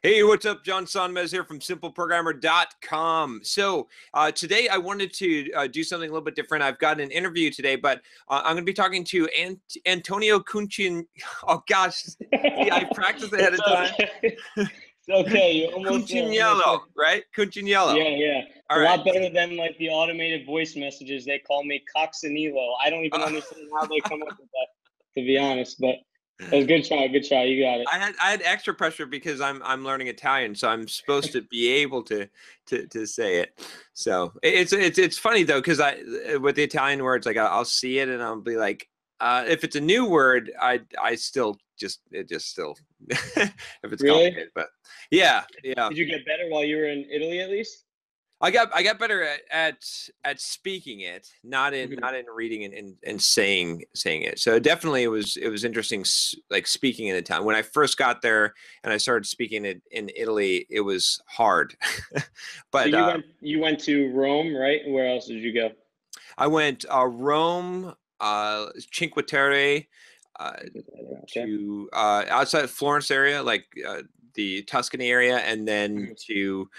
Hey, what's up? John Sonmez here from simpleprogrammer.com. So today I wanted to do something a little bit different. I've got an interview today, but I'm going to be talking to Antonio Cuccin. Oh, gosh. See, I practiced ahead It's of time. okay. It's okay. You almost there. Almost Cucciniello, there. right? Cucciniello. Yeah, yeah. It's All a right. lot better than like the automated voice messages. They call me Cucciniello. I don't even Uh, understand how they come up with that, to be honest. But it was a good try. Good try. You got it. I had extra pressure because I'm learning Italian, so I'm supposed to be able to say it. So it's funny though, because I with the Italian words, like I'll see it and I'll be like, if it's a new word, I still just it just still if it's Really? complicated. But yeah, yeah. Did you get better while you were in Italy at least? I got better at speaking it, not in Mhm. not in reading and saying it. So definitely it was interesting, like speaking in the town. When I first got there and I started speaking it in Italy, it was hard. So But you went to Rome, right? Where else did you go? I went Rome, Cinque Terre, uh, Okay. to outside Florence area, like the Tuscany area, and then Mhm. to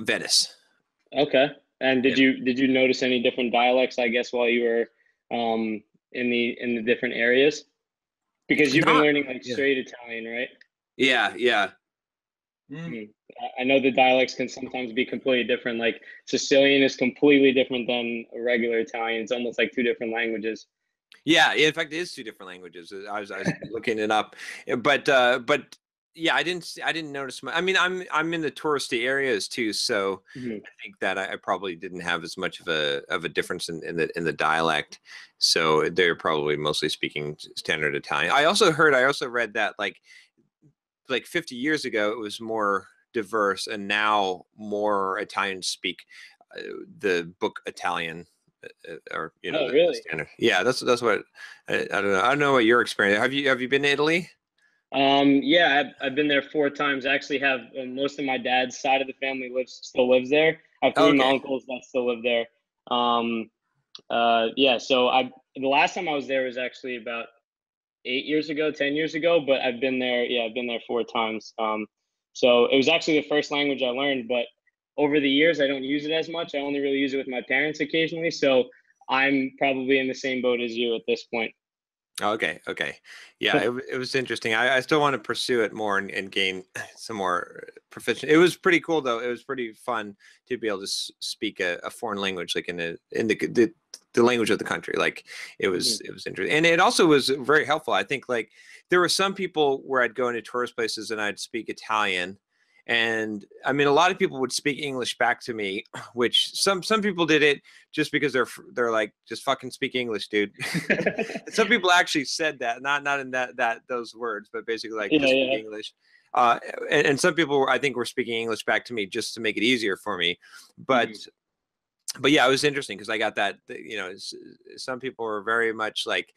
Venice. Okay. And Yeah. did you notice any different dialects, I guess, while you were in the different areas? Because you've been Not. learning like Yeah. straight Italian, right? Yeah. Yeah. Mm. Mhm. I know the dialects can sometimes be completely different. Like Sicilian is completely different than a regular Italian. It's almost like two different languages. Yeah, in fact, it is two different languages. I was looking it up, but yeah, I didn't notice much. I mean, I'm in the touristy areas too, so Mhm. I think that I probably didn't have as much of a difference in the dialect. So they're probably mostly speaking standard Italian. I also read that like 50 years ago it was more diverse, and now more Italians speak uh, the book Italian, or Oh, the really? standard. Yeah, that's what I don't know. I don't know what your experience. Have you been to Italy? Yeah, I've been there 4 times. I actually have most of my dad's side of the family still lives there. I have three of my Okay, uncles that still live there. Um, yeah, so the last time I was there was actually about 8 years ago, 10 years ago, but I've been there. Yeah, I've been there 4 times. So it was actually the first language I learned, but over the years I don't use it as much. I only really use it with my parents occasionally. So I'm probably in the same boat as you at this point. okay, okay. Yeah, it was interesting. I still want to pursue it more and gain some more proficient. It was pretty cool though. It was pretty fun to be able to speak a foreign language, like in the language of the country. Like Mhm. it was interesting, and it also was very helpful. I think like there were some people where I'd go into tourist places and I'd speak Italian. And I mean, a lot of people would speak English back to me, which some people did it just because they're like, just fucking speak English, dude. Some people actually said that, not in that those words, but basically like, Yeah, just speak yeah. English. And some people I think were speaking English back to me just to make it easier for me. But Mhm. but yeah, it was interesting because I got that, some people were very much like,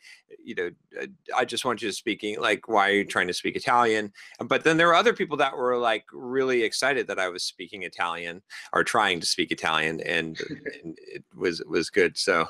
I just want you to speaking, like, why are you trying to speak Italian? But then there were other people that were like really excited that I was speaking Italian or trying to speak Italian, and it was good. So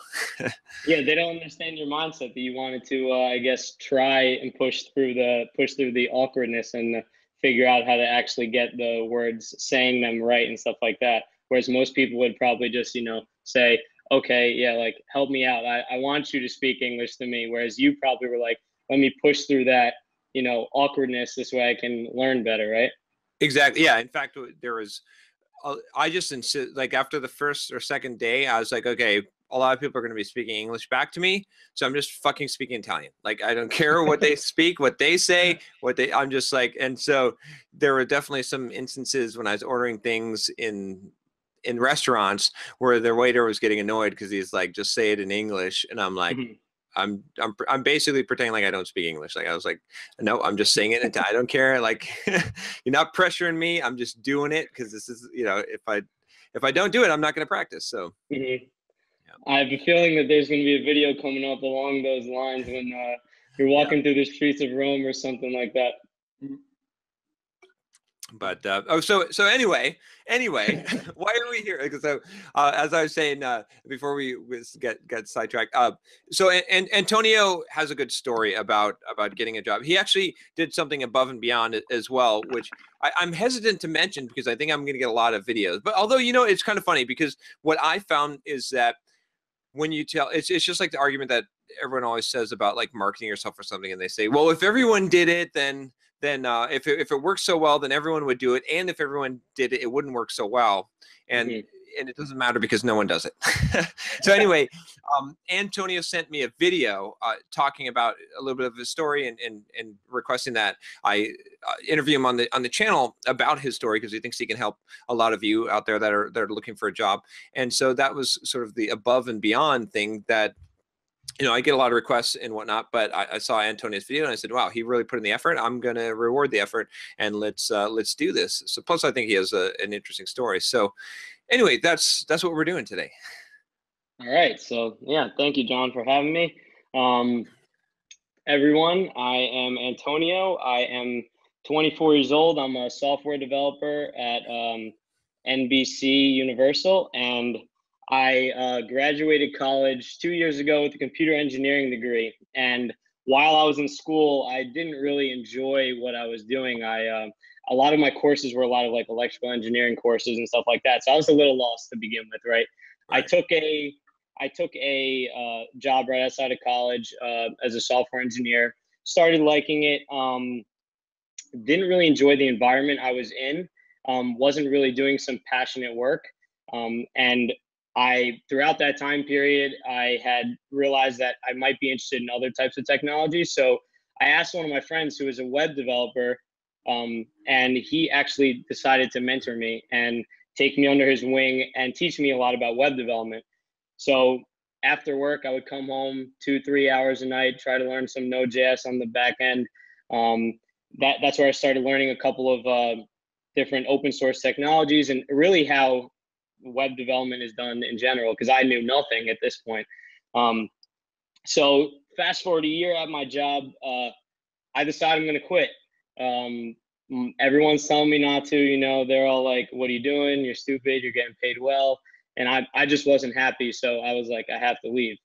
Yeah, they don't understand your mindset that you wanted to, I guess, try and push through the awkwardness and figure out how to actually get the words, saying them right and stuff like that. Whereas most people would probably just, say, okay, yeah, like help me out. I want you to speak English to me. Whereas you probably were like, let me push through that, awkwardness. This way I can learn better, right? exactly, yeah. In fact, there was I just insist, like after the first or second day, I was like, okay, a lot of people are going to be speaking English back to me, so I'm just fucking speaking Italian. Like I don't care what they speak, what they say, I'm just like, and so there were definitely some instances when I was ordering things in restaurants where the waiter was getting annoyed because he's like, just say it in English, and I'm like, Mhm. I'm basically pretending like I don't speak English. Like I was like, no, I'm just saying it, and I don't care. Like you're not pressuring me. I'm just doing it because this is, if I don't do it, I'm not going to practice. So Mhm. yeah, I have a feeling that there's going to be a video coming up along those lines when you're yeah. walking through the streets of Rome or something like that. But so anyway, why are we here? So as I was saying before we get sidetracked, so and Antonio has a good story about getting a job. He actually did something above and beyond as well, which I'm hesitant to mention because I think I'm going to get a lot of videos. But although, you know, it's kind of funny because what I found is that when you tell, it's just like the argument that everyone always says about like marketing yourself or something, and they say, well, if everyone did it, then if it works so well, then everyone would do it, and if everyone did it, it wouldn't work so well, and it doesn't matter because no one does it. So anyway, Antonio sent me a video talking about a little bit of his story and requesting that I interview him on the channel about his story because he thinks he can help a lot of you out there that are looking for a job. And so that was sort of the above and beyond thing that, you know, I get a lot of requests and whatnot, but I saw Antonio's video and I said, wow, he really put in the effort. I'm going to reward the effort and let's do this. So plus I think he has an interesting story. So anyway, that's what we're doing today. All right. So yeah, thank you, John, for having me. Everyone, I am Antonio. I am 24 years old. I'm a software developer at NBC Universal, and I graduated college 2 years ago with a computer engineering degree. And while I was in school, I didn't really enjoy what I was doing. A lot of my courses were a lot of like electrical engineering courses and stuff like that. So I was a little lost to begin with, right? I took a job right outside of college as a software engineer. Started liking it. Didn't really enjoy the environment I was in. Wasn't really doing some passionate work. And throughout that time period, I had realized that I might be interested in other types of technology. So I asked one of my friends who is a web developer, and he actually decided to mentor me and take me under his wing and teach me a lot about web development. So after work, I would come home 2-3 hours a night, try to learn some Node.js on the back end. That's where I started learning a couple of different open source technologies and really how web development is done in general, because I knew nothing at this point. So fast forward a year at my job, I decided I'm going to quit. Everyone's telling me not to, you know, they're all like, what are you doing? You're stupid. You're getting paid well. And I just wasn't happy. So I was like, I have to leave.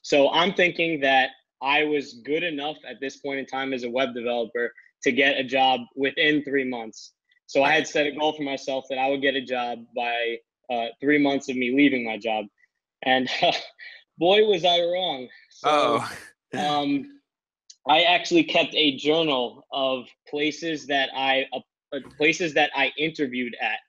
So I'm thinking that I was good enough at this point in time as a web developer to get a job within 3 months. So I had set a goal for myself that I would get a job by 3 months of me leaving my job. And boy, was I wrong. So I actually kept a journal of places that I interviewed at.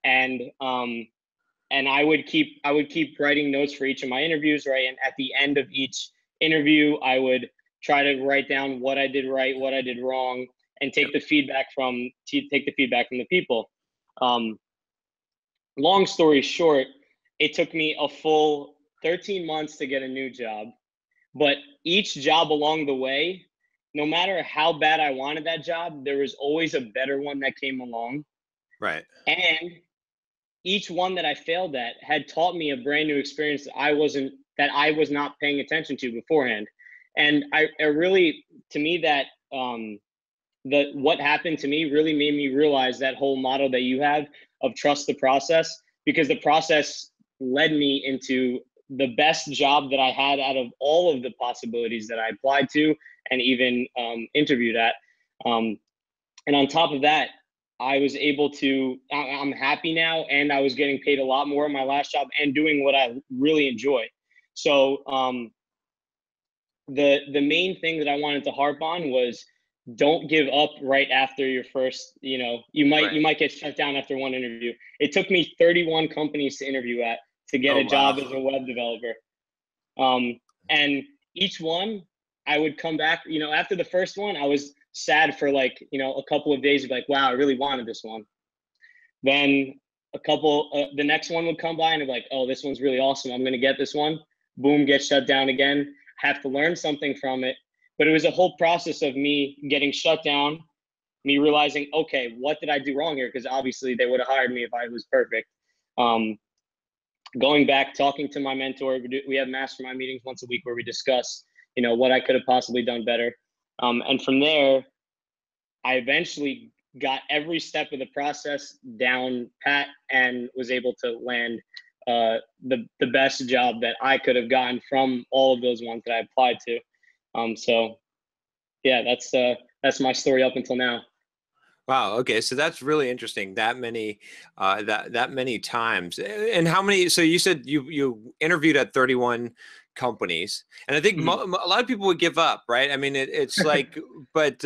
And I would keep writing notes for each of my interviews, right? And at the end of each interview, I would try to write down what I did right, what I did wrong, and take the feedback from the people. Long story short, it took me a full 13 months to get a new job, but each job along the way, no matter how bad I wanted that job, there was always a better one that came along. Right. And each one that I failed at had taught me a brand new experience that I was not paying attention to beforehand. And to me, that what happened to me really made me realize that whole model that you have of trust the process, because the process led me into the best job that I had out of all of the possibilities that I applied to and even interviewed at. And on top of that, I'm happy now, and I was getting paid a lot more in my last job and doing what I really enjoy. So the main thing that I wanted to harp on was don't give up right after your first, you might get shut down after one interview. It took me 31 companies to interview at to get a job as a web developer. And each one I would come back, after the first one, I was sad for a couple of days, like, wow, I really wanted this one. Then the next one would come by and I'd be like, oh, this one's really awesome. I'm going to get this one. Boom, get shut down again. Have to learn something from it. But it was a whole process of me getting shut down, me realizing, okay, what did I do wrong here? Because obviously they would have hired me if I was perfect. Going back, talking to my mentor, we have mastermind meetings once a week where we discuss, what I could have possibly done better. And from there, I eventually got every step of the process down pat and was able to land the best job that I could have gotten from all of those ones that I applied to. So yeah, that's my story up until now. Wow. Okay. So that's really interesting. That many, that many times. And how many? So you said you interviewed at 31 companies, and I think a lot of people would give up, right? I mean, it's like, but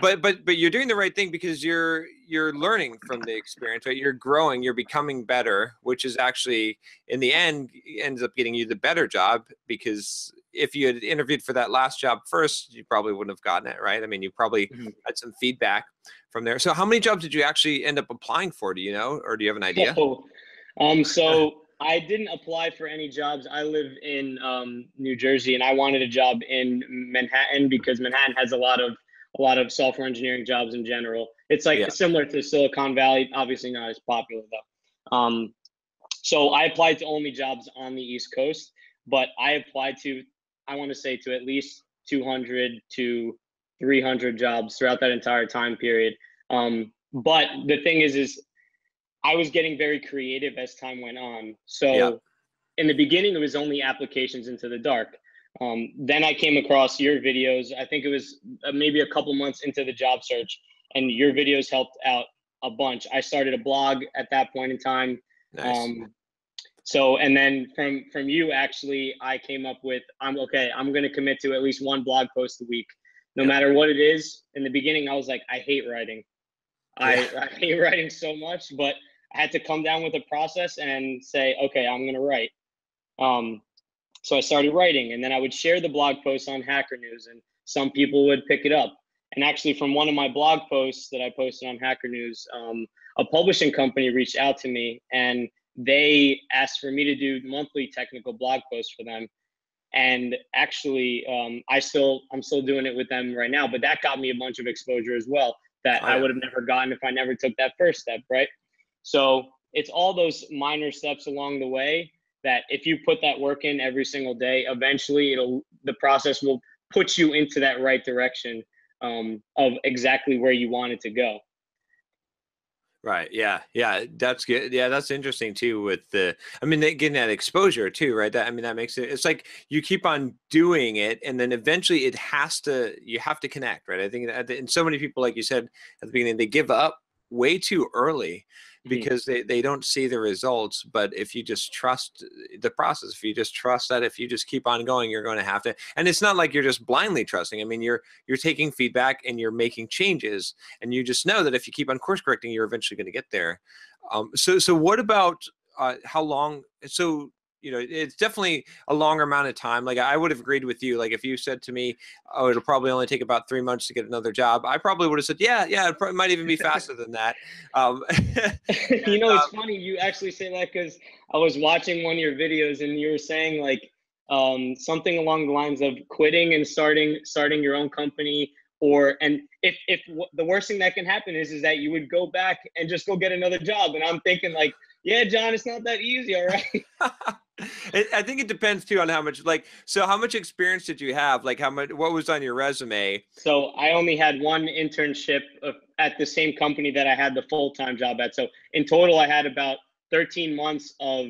but you're doing the right thing because you're learning from the experience, right? You're growing, you're becoming better, which is actually in the end ends up getting you the better job, because if you had interviewed for that last job first, you probably wouldn't have gotten it, right? I mean, you probably had some feedback from there. So how many jobs did you actually end up applying for? Do you know, or do you have an idea? So I didn't apply for any jobs. I live in New Jersey, and I wanted a job in Manhattan because Manhattan has a lot of software engineering jobs in general. It's like similar to Silicon Valley, obviously not as popular though. So I applied to only jobs on the East Coast, but I applied to, I want to say, to at least 200 to 300 jobs throughout that entire time period. But the thing is I was getting very creative as time went on. So in the beginning, it was only applications into the dark. Then I came across your videos. I think it was maybe a couple months into the job search, and your videos helped out a bunch. I started a blog at that point in time. Nice. So, and then from you, actually, I came up with, I'm going to commit to at least one blog post a week, no matter what it is. In the beginning, I was like, I hate writing. I hate writing so much, but I had to come down with a process and say, okay, I'm going to write. So I started writing, and then I would share the blog posts on Hacker News, and some people would pick it up. And actually, from one of my blog posts that I posted on Hacker News, a publishing company reached out to me, and they asked for me to do monthly technical blog posts for them. And actually, I'm still doing it with them right now, but that got me a bunch of exposure as well that I would have never gotten if I never took that first step, right? So it's all those minor steps along the way that if you put that work in every single day, eventually the process will put you into that right direction of exactly where you want it to go. Right. Yeah. Yeah. That's good. Yeah. That's interesting too with I mean, getting that exposure too, right? I mean, that makes it's like you keep on doing it, and then eventually you have to connect, right? I think and so many people, like you said at the beginning, they give up way too early because they don't see the results. But if you just trust the process, if you just trust that if you just keep on going, you're going to have to, and it's not like you're just blindly trusting. I mean, you're taking feedback and you're making changes, and you just know that if you keep on course correcting, you're eventually going to get there. So what about how long? So, it's definitely a longer amount of time. Like I would have agreed with you. Like if you said to me, oh, it'll probably only take about 3 months to get another job, I probably would have said, yeah, it probably might even be faster than that. It's funny you actually say that, because I was watching one of your videos and you were saying like something along the lines of quitting and starting your own company, and if the worst thing that can happen is that you would go back and just go get another job. And I'm thinking like, yeah, John, it's not that easy. All right. I think it depends too on how much, so how much experience did you have? Like what was on your resume? So I only had one internship at the same company that I had the full-time job at. So in total, I had about 13 months of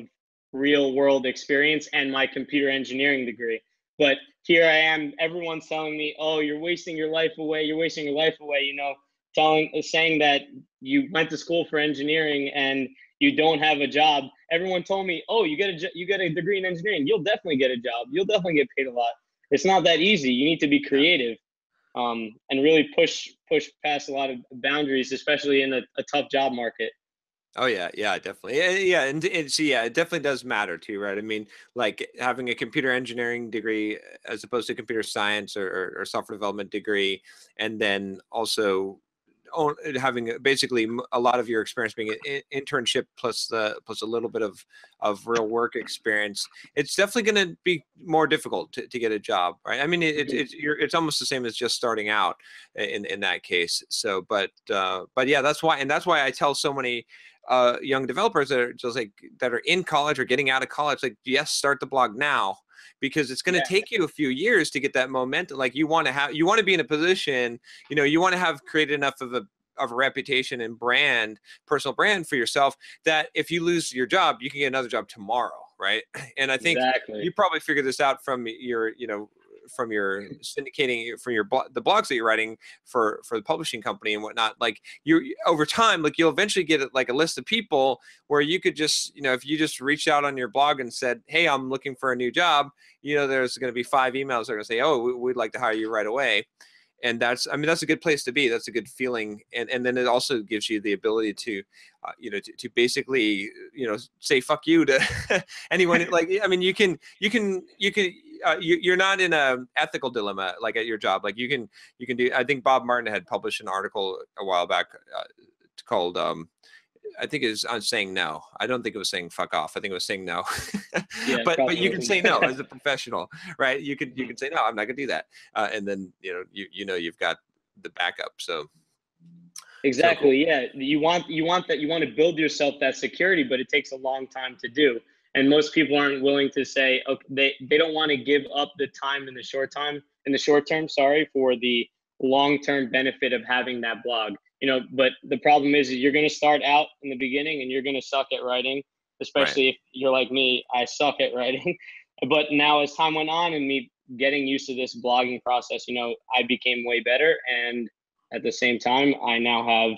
real world experience and my computer engineering degree. But here I am, everyone's telling me, oh, you're wasting your life away. You're wasting your life away, saying that you went to school for engineering and you don't have a job. Everyone told me, oh, you get a degree in engineering, you'll definitely get a job. You'll definitely get paid a lot. It's not that easy. You need to be creative and really push past a lot of boundaries, especially in a tough job market. Oh yeah, definitely. Yeah, and it definitely does matter too, right? I mean, like having a computer engineering degree as opposed to computer science or software development degree, and then also having basically a lot of your experience being an internship plus a little bit of real work experience, it's definitely going to be more difficult to get a job, right? I mean, it's almost the same as just starting out in that case. So, but yeah, that's why I tell so many young developers that are just that are in college or getting out of college, like, yes, start the blog now, because it's going to take you a few years to get that momentum. Like you want to be in a position, you want to have created enough of of a reputation and brand, personal brand for yourself, that if you lose your job, you can get another job tomorrow, right? And I think Exactly. you probably figured this out from your, you know, from your syndicating, from your the blogs that you're writing for the publishing company and whatnot. Like you over time, like you'll eventually get like a list of people where you could just, you know, if you just reached out on your blog and said, hey, I'm looking for a new job, you know, there's going to be 5 emails that are going to say, oh, we'd like to hire you right away. And that's, I mean, that's a good place to be. That's a good feeling. And then it also gives you the ability to, you know, to basically, you know, say, fuck you to anyone. Like, I mean, you're not in a ethical dilemma, like at your job. Like you can do, I think Bob Martin had published an article a while back called, I think it was on saying no. I don't think it was saying fuck off. I think it was saying no. Yeah, but you can wasn't. say no as a professional, right? You can say no. I'm not gonna do that, and then you know you've got the backup. So Exactly. so cool. Yeah. You want to build yourself that security, but it takes a long time to do. And most people aren't willing to say, okay, they don't want to give up the time in the short term, sorry, for the long-term benefit of having that blog. You know, but the problem is you're going to start out in the beginning and you're going to suck at writing, Right. especially if you're like me, I suck at writing. But now as time went on and me getting used to this blogging process, you know, I became way better. And at the same time, I now have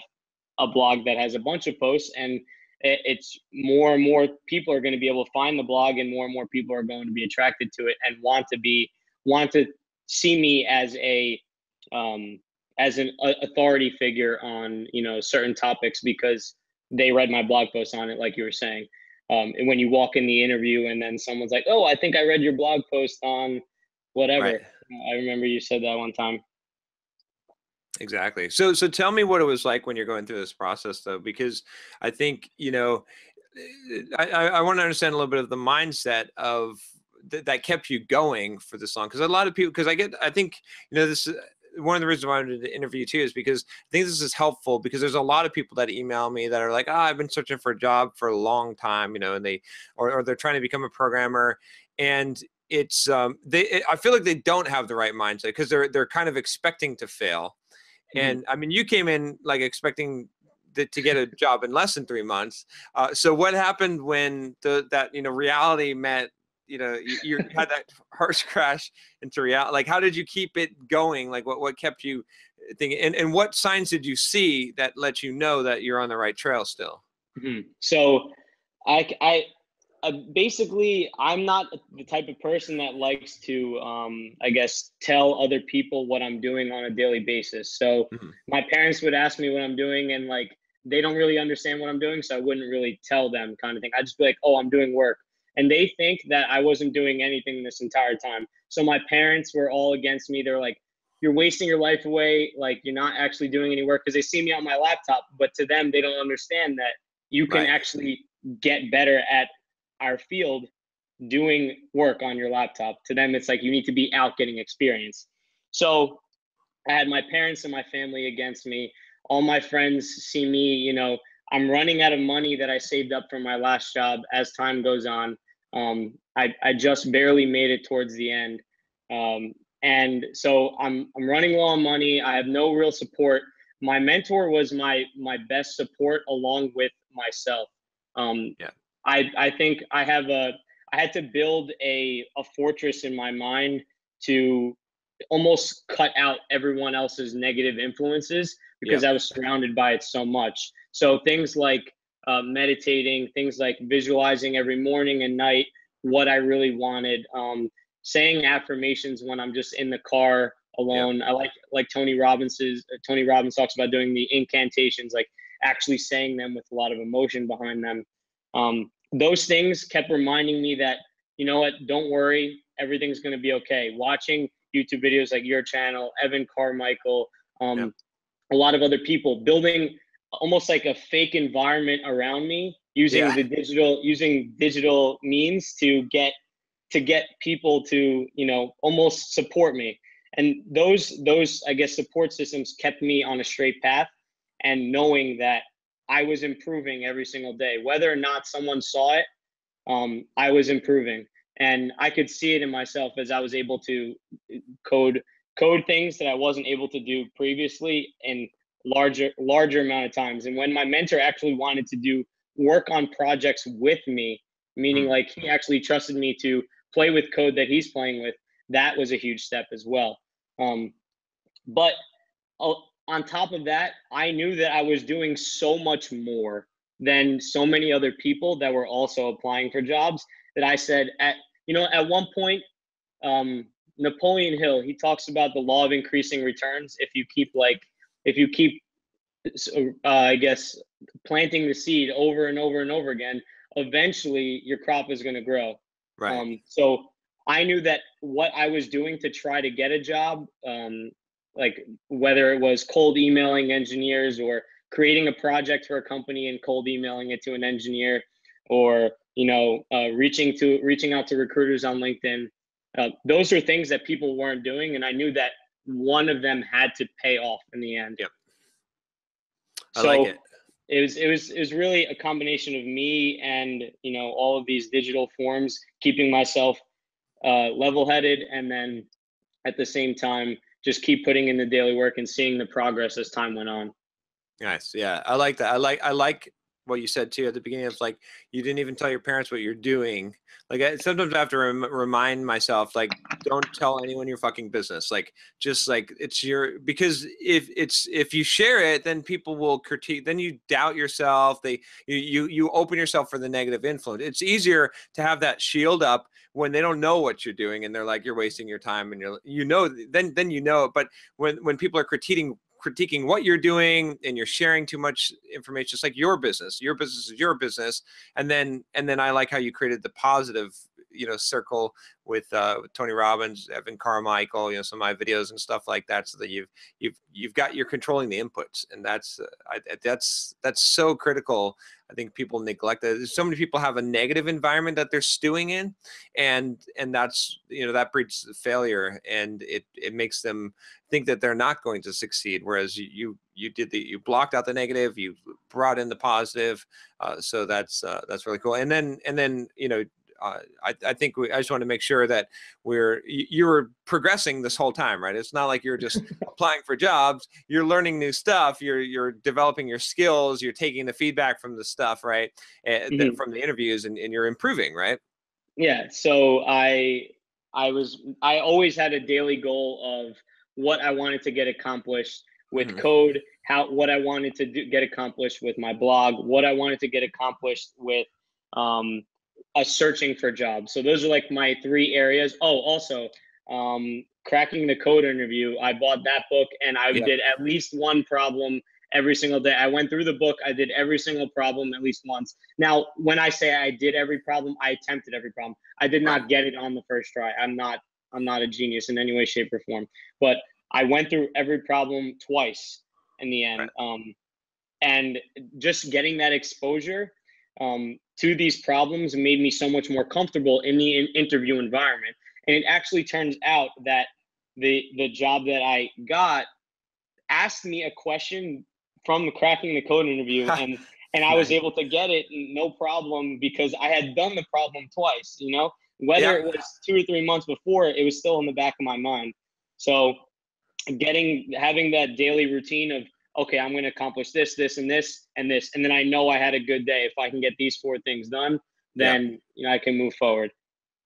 a blog that has a bunch of posts, and it's more and more people are going to be able to find the blog, and more people are going to be attracted to it and want to see me as an authority figure on, you know, certain topics because they read my blog post on it, like you were saying. And when you walk in the interview and then someone's like, "Oh, I think I read your blog post on Right. whatever." I remember you said that one time. Exactly. So tell me what it was like when you're going through this process, though, because I think, you know, I want to understand a little bit of the mindset of that kept you going for this long. Because a lot of people, because I think, you know, this is one of the reasons why I wanted to interview too, is because I think this is helpful, because there's a lot of people that email me that are like, oh, I've been searching for a job for a long time, you know, and or they're trying to become a programmer, and it's I feel like they don't have the right mindset, because they're kind of expecting to fail. Mm-hmm. And I mean, you came in like expecting to get a job in less than 3 months. So what happened when that, you know, reality met, you know, you had that harsh crash into reality? Like, how did you keep it going? Like what kept you thinking, and what signs did you see that let you know that you're on the right trail still? Mm-hmm. So I basically, I'm not the type of person that likes to, I guess, tell other people what I'm doing on a daily basis. So Mm-hmm. my parents would ask me what I'm doing, and like they don't really understand what I'm doing, so I wouldn't really tell them, kind of thing. I'd just be like, "Oh, I'm doing work," and they think that I wasn't doing anything this entire time. So my parents were all against me. They're like, "You're wasting your life away. Like you're not actually doing any work," because they see me on my laptop, but to them, they don't understand that you can Right. actually get better at our field doing work on your laptop. To them, it's like you need to be out getting experience. So I had my parents and my family against me. All my friends see me, you know, I'm running out of money that I saved up from my last job as time goes on. I just barely made it towards the end. Um, and so I'm running low on money. I have no real support. My mentor was my best support along with myself. Um, Yeah. I think I had to build a fortress in my mind to almost cut out everyone else's negative influences because Yep. I was surrounded by it so much. So things like meditating, things like visualizing every morning and night what I really wanted, saying affirmations when I'm just in the car Yep. alone. I like Tony Robbins talks about doing the incantations, like actually saying them with a lot of emotion behind them. Those things kept reminding me that, you know what, don't worry, everything's going to be okay. Watching YouTube videos like your channel, Evan Carmichael, Yep. a lot of other people building almost like a fake environment around me using Yeah. digital means to get people to, you know, almost support me. And those I guess support systems kept me on a straight path, and knowing that I was improving every single day, whether or not someone saw it. I was improving, and I could see it in myself as I was able to code things that I wasn't able to do previously in larger amount of times. And when my mentor actually wanted to do work on projects with me, meaning like he actually trusted me to play with code that he's playing with, that was a huge step as well. But on top of that, I knew that I was doing so much more than so many other people that were also applying for jobs, that I said, at one point, Napoleon Hill, he talks about the law of increasing returns. If you keep I guess planting the seed over and over and over again, eventually your crop is going to grow. Right. So I knew that what I was doing to try to get a job, like whether it was cold emailing engineers or creating a project for a company and cold emailing it to an engineer, or reaching out to recruiters on LinkedIn, those are things that people weren't doing, and I knew that one of them had to pay off in the end. Yep. I So like it. It was really a combination of me and all of these digital forms, keeping myself level-headed, and then at the same time just keep putting in the daily work and seeing the progress as time went on. Nice. Yeah, I like that. I like what you said too at the beginning. It's like you didn't even tell your parents what you're doing. Like sometimes I have to remind myself, like, don't tell anyone your fucking business. Like, just like it's your, because if you share it, then people will critique. Then you doubt yourself. You open yourself for the negative influence. It's easier to have that shield up when they don't know what you're doing and they're like, you're wasting your time, and then you know. But when people are critiquing what you're doing and you're sharing too much information, just like your business is your business. And then I like how you created the positive, circle with Tony Robbins, Evan Carmichael, some of my videos and stuff like that, so that you're controlling the inputs. And that's so critical. I think people neglect that. So many people have a negative environment that they're stewing in, and that's, that breeds failure, and it makes them think that they're not going to succeed. Whereas you blocked out the negative, you brought in the positive. So that's really cool. And then I think I just want to make sure that you were progressing this whole time, right? It's not like you're just applying for jobs. You're learning new stuff. You're developing your skills. You're taking the feedback from the stuff, right? And from the interviews, and you're improving, right? Yeah. So I always had a daily goal of what I wanted to get accomplished with code, what I wanted to get accomplished with my blog, what I wanted to get accomplished with searching for jobs. So those are like my 3 areas. Oh, also, cracking the code interview. I bought that book, and I did at least one problem every single day. I went through the book. I did every single problem at least once. Now, when I say I did every problem, I attempted every problem. I did not get it on the first try. I'm not a genius in any way, shape, or form, but I went through every problem twice in the end. And just getting that exposure to these problems made me so much more comfortable in the interview environment. And it actually turns out that the job that I got asked me a question from the cracking the code interview, and I was able to get it no problem, because I had done the problem twice. Whether it was 2 or 3 months before, it was still in the back of my mind. So having that daily routine of, okay, I'm going to accomplish this, this, and this, and this, and then I know I had a good day. If I can get these 4 things done, then I can move forward.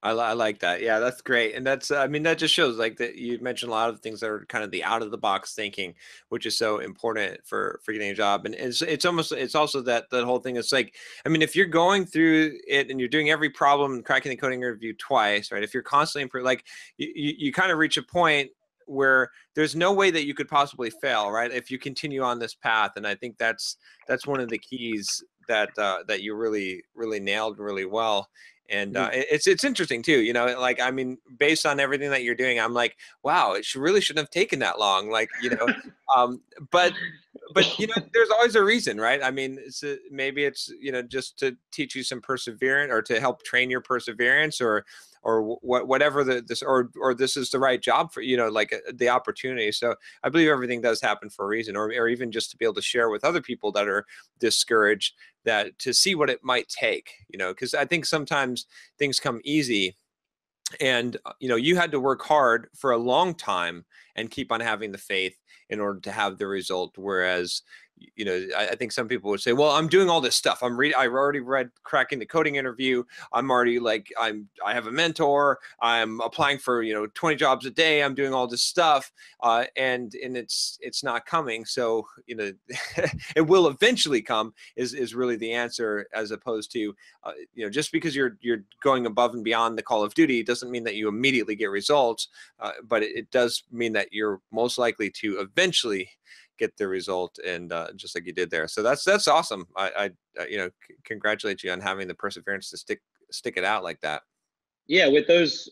I like that. Yeah, that's great. And that's, that just shows, like, that you mentioned a lot of things that are kind of the out of the box thinking, which is so important for getting a job. And it's also that whole thing. It's like, if you're going through it and you're doing every problem and cracking the coding review twice, right? If you're constantly improving, like you kind of reach a point where there's no way that you could possibly fail, right? If you continue on this path. And I think that's one of the keys that you really, really nailed really well. And it's interesting too, based on everything that you're doing, I'm like, wow, it really shouldn't have taken that long. Like, but there's always a reason, right? Maybe it's, just to teach you some perseverance, or to help train your perseverance, or whatever this is the right job for, the opportunity. So I believe everything does happen for a reason, or even just to be able to share with other people that are discouraged, that to see what it might take, because I think sometimes things come easy, and you had to work hard for a long time and keep on having the faith, in order to have the result. Whereas, you know, I think some people would say, well, I'm doing all this stuff. I've already read Cracking the Coding Interview. I'm already like, I have a mentor. I'm applying for, you know, 20 jobs a day. I'm doing all this stuff. And it's not coming. So, you know, it will eventually come is really the answer, as opposed to, you know, just because you're going above and beyond the call of duty doesn't mean that you immediately get results. But it does mean that you're most likely to eventually get the result, and just like you did there. So that's awesome. I you know, congratulate you on having the perseverance to stick it out like that. Yeah, with those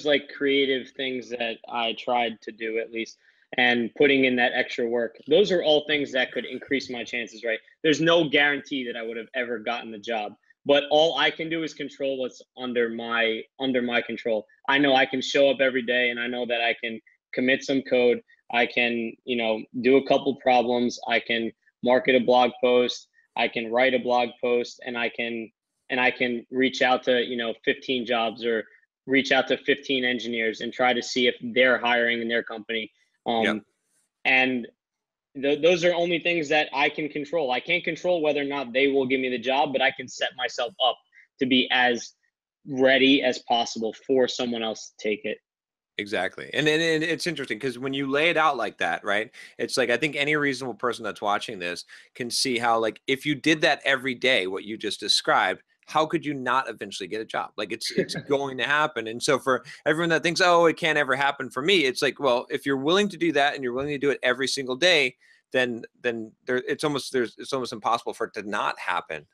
like creative things that I tried to do at least, and putting in that extra work, those are all things that could increase my chances, right? There's no guarantee that I would have ever gotten the job, but all I can do is control what's under my control. I know I can show up every day, and I know that I can commit some code. I can, you know, do a couple problems. I can market a blog post. I can write a blog post, and I can reach out to, you know, 15 jobs, or reach out to 15 engineers and try to see if they're hiring in their company. Yep. And those are only things that I can control. I can't control whether or not they will give me the job, but I can set myself up to be as ready as possible for someone else to take it. Exactly. And it's interesting because when you lay it out like that, right? It's like, I think any reasonable person that's watching this can see how, like, if you did that every day, what you just described, how could you not eventually get a job? Like, it's going to happen. And so for everyone that thinks, oh, it can't ever happen for me, it's like, well, if you're willing to do that and you're willing to do it every single day, then it's almost impossible for it to not happen.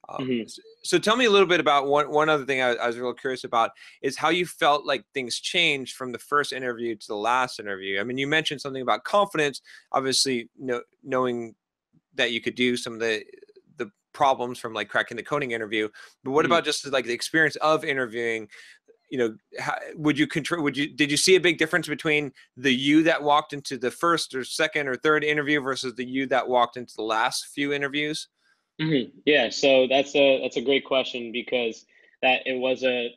Mm-hmm. So tell me a little bit about one other thing I was real curious about is how you felt like things changed from the first interview to the last interview. I mean, you mentioned something about confidence, obviously, knowing that you could do some of the problems from like Cracking the Coding Interview, but what Mm-hmm. about just like the experience of interviewing? You know, did you see a big difference between the you that walked into the first or second or third interview versus the you that walked into the last few interviews? Mm-hmm. Yeah, so that's a great question, because that it was a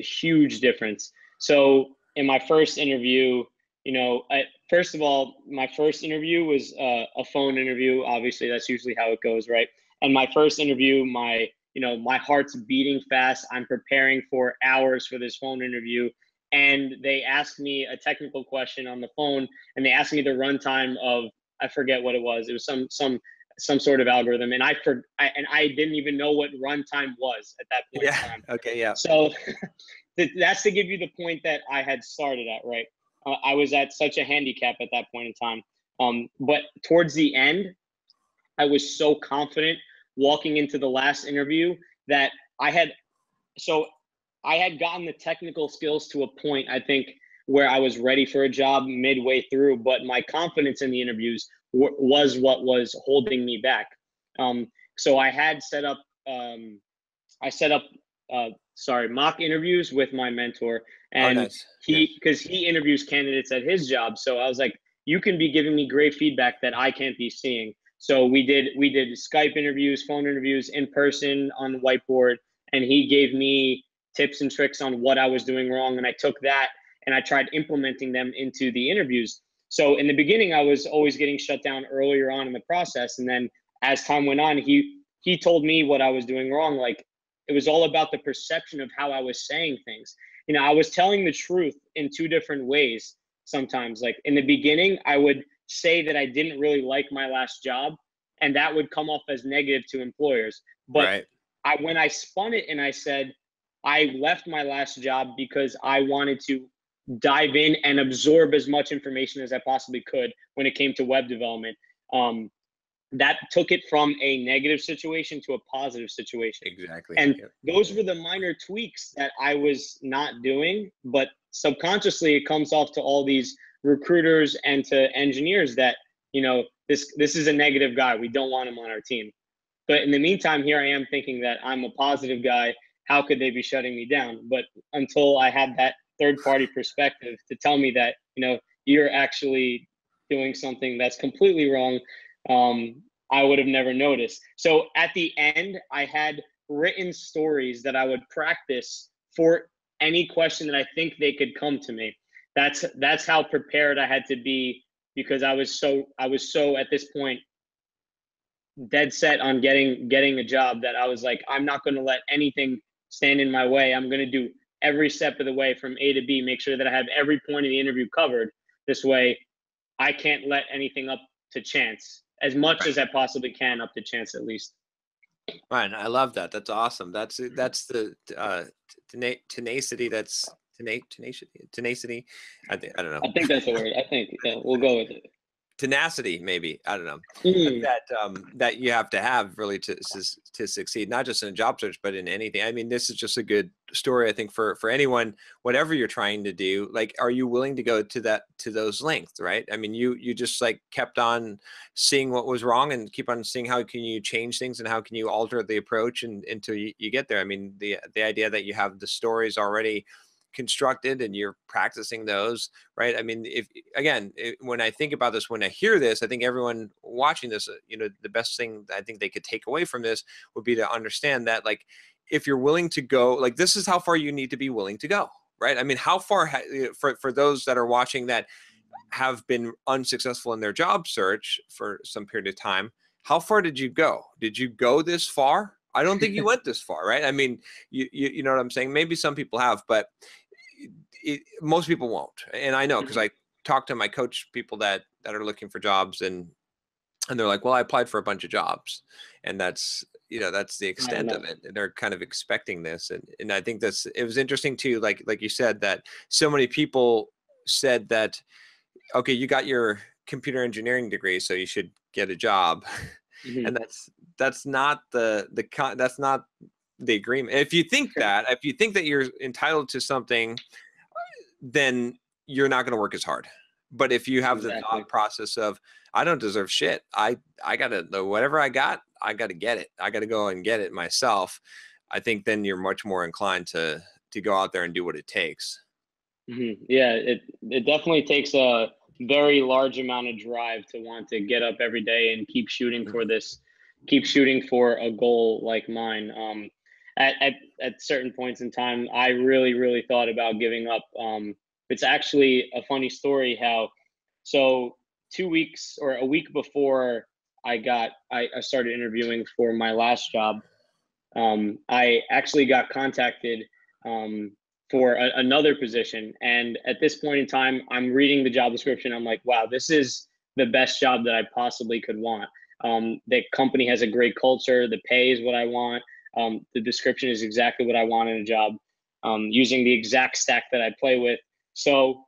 huge difference. So in my first interview, you know, first of all, my first interview was a phone interview. Obviously, that's usually how it goes, right? And my first interview, my heart's beating fast. I'm preparing for hours for this phone interview, and they asked me a technical question on the phone, and they asked me the runtime of, I forget what it was. It was some sort of algorithm, and I didn't even know what runtime was at that point in Yeah. time. Okay. Yeah. So that's to give you the point that I had started at, right? I was at such a handicap at that point in time. But towards the end, I was so confident walking into the last interview that I had gotten the technical skills to a point, I think, where I was ready for a job midway through, but my confidence in the interviews was what was holding me back. So I had set up, mock interviews with my mentor, Oh, and nice. because he interviews candidates at his job. So I was like, you can be giving me great feedback that I can't be seeing. So we did Skype interviews, phone interviews, in person on the whiteboard, and he gave me tips and tricks on what I was doing wrong, and I took that and I tried implementing them into the interviews. So in the beginning, I was always getting shut down earlier on in the process, and then as time went on, he told me what I was doing wrong. Like, it was all about the perception of how I was saying things. You know, I was telling the truth in two different ways sometimes. Like, in the beginning, I would say that I didn't really like my last job, and that would come off as negative to employers. But Right. when I spun it and I said, I left my last job because I wanted to dive in and absorb as much information as I possibly could when it came to web development. That took it from a negative situation to a positive situation. Exactly. And Yep. those were the minor tweaks that I was not doing, but subconsciously it comes off to all these recruiters and to engineers that, you know, this is a negative guy. We don't want him on our team. But in the meantime, here I am thinking that I'm a positive guy. How could they be shutting me down? But until I had that third party perspective to tell me that, you know, you're actually doing something that's completely wrong, I would have never noticed. So at the end, I had written stories that I would practice for any question that I think they could come to me. That's how prepared I had to be because I was so at this point dead set on getting a job that I was like, I'm not going to let anything stand in my way. I'm going to do every step of the way from A to B, make sure that I have every point of the interview covered. This way, I can't let anything up to chance, as much as I possibly can, up to chance at least. Right, I love that. That's awesome. That's the tenacity. That's tenacity. I don't know. I think that's the word. I think, yeah, we'll go with it. Tenacity, maybe, I don't know, Mm. that you have to have really to succeed, not just in a job search, but in anything. I mean, this is just a good story, I think, for anyone, whatever you're trying to do. Like, are you willing to go to those lengths, right? I mean, you just like kept on seeing what was wrong and keep on seeing how can you change things and how can you alter the approach until you get there. I mean, the idea that you have the stories already constructed and you're practicing those, right? I mean, when I think about this, when I hear this, I think everyone watching this, the best thing I think they could take away from this would be to understand that, like, if you're willing to go, like, this is how far you need to be willing to go, right? I mean, how far for those that are watching that have been unsuccessful in their job search for some period of time, how far did you go? Did you go this far? I don't think you went this far, right? I mean, you know what I'm saying? Maybe some people have, but most people won't. And I know, because I talk to my coach people that are looking for jobs, and they're like, well, I applied for a bunch of jobs, and that's the extent of it. And they're kind of expecting this. And I think it was interesting too, like you said, that so many people said that, okay, you got your computer engineering degree, so you should get a job. Mm-hmm. And that's not that's not the agreement. If you think that you're entitled to something, then you're not going to work as hard. But if you have the thought process of, I don't deserve shit, I gotta, whatever I got to get it. I got to go and get it myself. I think then you're much more inclined to go out there and do what it takes. Mm-hmm. Yeah, it definitely takes a very large amount of drive to want to get up every day and keep shooting for keep shooting for a goal like mine. At certain points in time, I really thought about giving up. It's actually a funny story how, so 2 weeks or a week before I started interviewing for my last job, I actually got contacted for another position. And at this point in time, I'm reading the job description. I'm like, wow, this is the best job that I possibly could want. The company has a great culture. The pay is what I want. The description is exactly what I want in a job, using the exact stack that I play with. So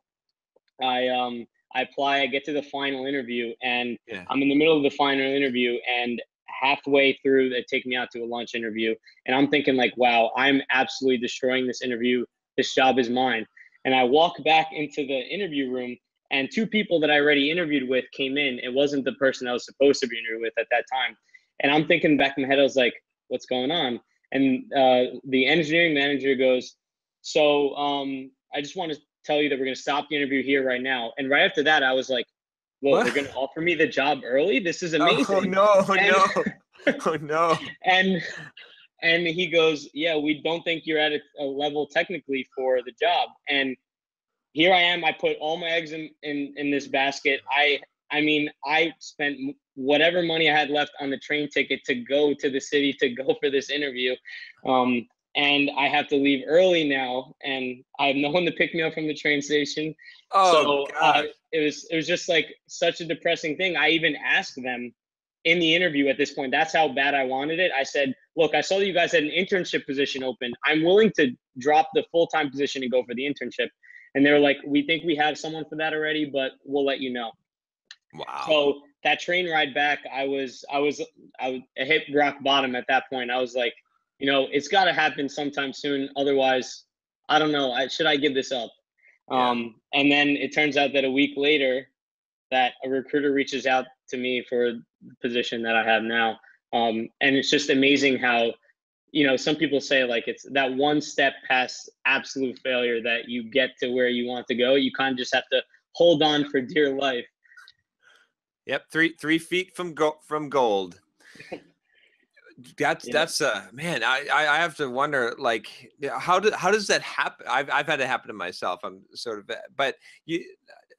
I apply, I get to the final interview, and I'm in the middle of the final interview, and halfway through, they take me out to a lunch interview, and I'm thinking like, wow, I'm absolutely destroying this interview. This job is mine. And I walk back into the interview room, and 2 people that I already interviewed with came in. It wasn't the person I was supposed to be interviewing with at that time. And I'm thinking back in my head, I was like, what's going on? And the engineering manager goes, so I just want to tell you that we're going to stop the interview here right now. And right after that, I was like, well, they're going to offer me the job early? This is amazing. Oh no. And he goes, yeah, we don't think you're at a level technically for the job. And here I am. I put all my eggs in this basket. I mean, I spent whatever money I had left on the train ticket to go to the city to go for this interview. And I have to leave early now, and I have no one to pick me up from the train station. Oh, so it was just like such a depressing thing. I even asked them in the interview at this point, that's how bad I wanted it. I said, look, I saw that you guys had an internship position open. I'm willing to drop the full-time position and go for the internship. And they're like, we think we have someone for that already, but we'll let you know. Wow. So that train ride back, I hit rock bottom at that point. I was like, it's got to happen sometime soon. Otherwise, I don't know. Should I give this up? And then it turns out that a week later, that a recruiter reaches out to me for the position that I have now. And it's just amazing how, some people say like it's that one step past absolute failure that you get to where you want to go. You kind of just have to hold on for dear life. Yep, 3 feet from gold. That's man. I have to wonder, like, how does that happen? I've had it happen to myself. I'm sort of, but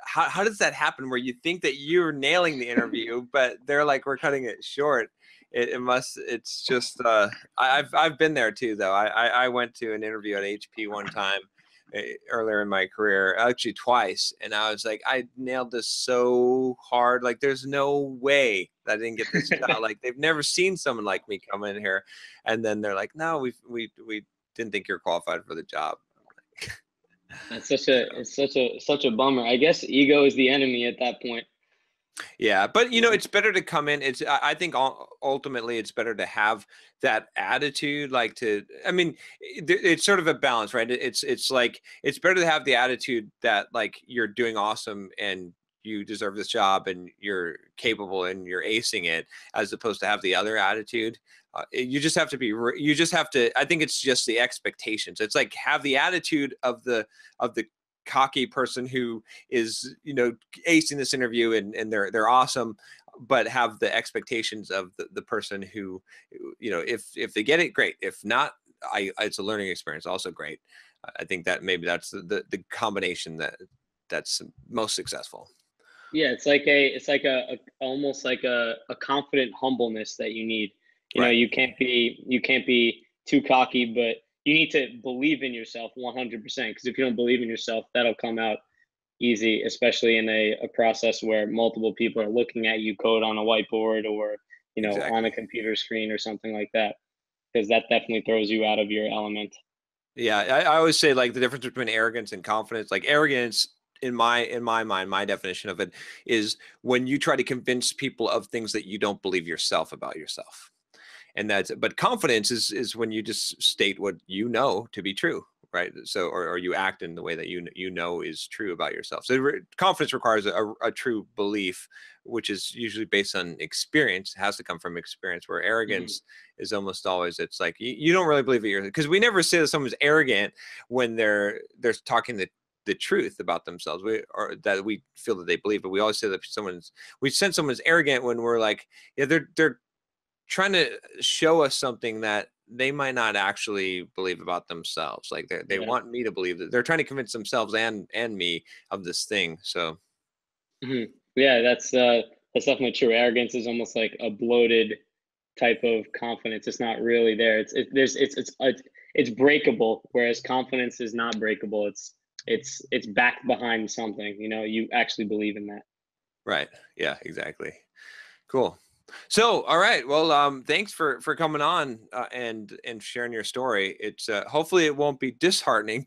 how does that happen where you think that you're nailing the interview, but they're like, we're cutting it short? It's just, I've been there too, though. I went to an interview at HP one time earlier in my career, actually twice. And I was like, I nailed this so hard. Like, there's no way that I didn't get this job. Like, they've never seen someone like me come in here. And then they're like, no, we didn't think you're qualified for the job. That's such a bummer. I guess ego is the enemy at that point. Yeah, but it's better to come in. I think ultimately it's better to have that attitude. Like I mean, it's sort of a balance, right? It's like, it's better to have the attitude that like you're doing awesome and you deserve this job and you're capable and you're acing it, as opposed to have the other attitude. You just have to I think it's just the expectations. It's like, have the attitude of the cocky person who is acing this interview and they're awesome, but have the expectations of the person who, if they get it, great. If not, it's a learning experience, also great. I think that maybe that's the combination that's most successful. Yeah, it's like a almost like a confident humbleness that you need. Right. You can't be too cocky, but you need to believe in yourself 100%. Because if you don't believe in yourself, that'll come out easy, especially in a process where multiple people are looking at you code on a whiteboard or Exactly. on a computer screen or something like that. Because that definitely throws you out of your element. Yeah, I always say, like, the difference between arrogance and confidence. Like, arrogance, in my mind, my definition of it is when you try to convince people of things that you don't believe yourself about yourself. And but confidence is when you just state what you know to be true, right? So, or you act in the way that you know is true about yourself. So confidence requires a true belief, which is usually based on experience. It has to come from experience. Where arrogance is almost always, it's like you don't really believe it, because we never say that someone's arrogant when they're talking the truth about themselves, or that we feel that they believe. But we always say that we sense someone's arrogant when we're like, yeah, they're trying to show us something that they might not actually believe about themselves. Like, they Yeah. want me to believe that they're trying to convince themselves and me of this thing. So Yeah, that's definitely true. Arrogance is almost like a bloated type of confidence. It's not really there. It's breakable, whereas confidence is not breakable. It's backed behind something. You actually believe in that. right. Yeah, exactly. Cool. So, all right. Well, thanks for coming on and sharing your story. It's hopefully it won't be disheartening.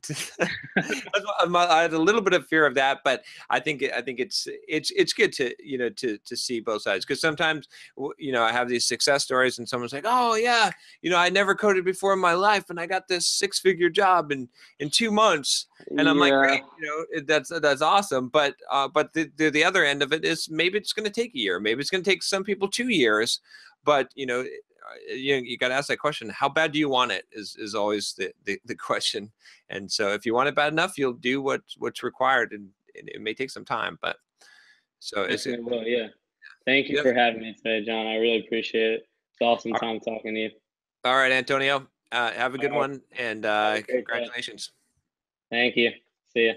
I had a little bit of fear of that, but I think it's good to to see both sides, because sometimes I have these success stories and someone's like, oh yeah, I never coded before in my life and I got this 6-figure job in 2 months. And I'm like, great, that's awesome. But the other end of it is, maybe it's going to take a year. Maybe it's going to take some people 2 years. But you got to ask that question: how bad do you want it? Is always the question. And so if you want it bad enough, you'll do what's required, and it may take some time. But so Definitely will. Yeah. Thank you for having me today, John. I really appreciate it. It's awesome time talking to you. All right, Antonio. Have a good one, and Have a great day. congratulations. Thank you. See ya.